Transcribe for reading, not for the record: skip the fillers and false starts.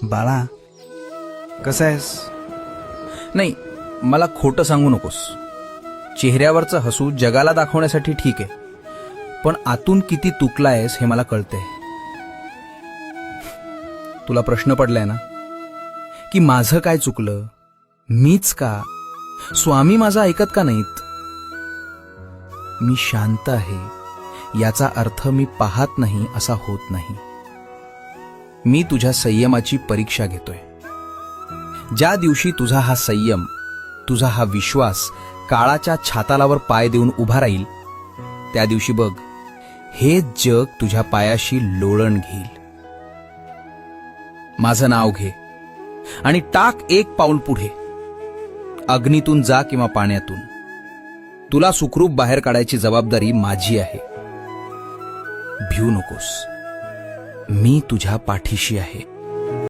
बाळा, कसा आहेस? नाही, मला खोटं सांगू नकोस. चेहऱ्यावरचं हसू जगाला दाखवण्यासाठी ठीक आहे, पण आतून किती तुटलायस हे मला कळतंय. तुला प्रश्न पडलाय ना की माझं काय चुकलं, मीच का, स्वामी माझा ऐकत का नाहीत. मी शांत आहे याचा अर्थ मी पाहत नाही असा होत नाही. मी तुझ्या संयमाची परीक्षा घेतोय. ज्या दिवशी तुझा हा संयम, तुझा हा विश्वास काळाच्या छातालावर पाय देऊन उभा राहील, त्या दिवशी बघ, हे जग तुझ्या पायाशी लोळण घेईल. माझं नाव घे आणि टाक एक पाऊल पुढे. अग्नीतून जा किंवा पाण्यातून, तुला सुखरूप बाहेर काढायची जबाबदारी माझी आहे. भिऊ नकोस, मी तुझ्या पाठीशी आहे.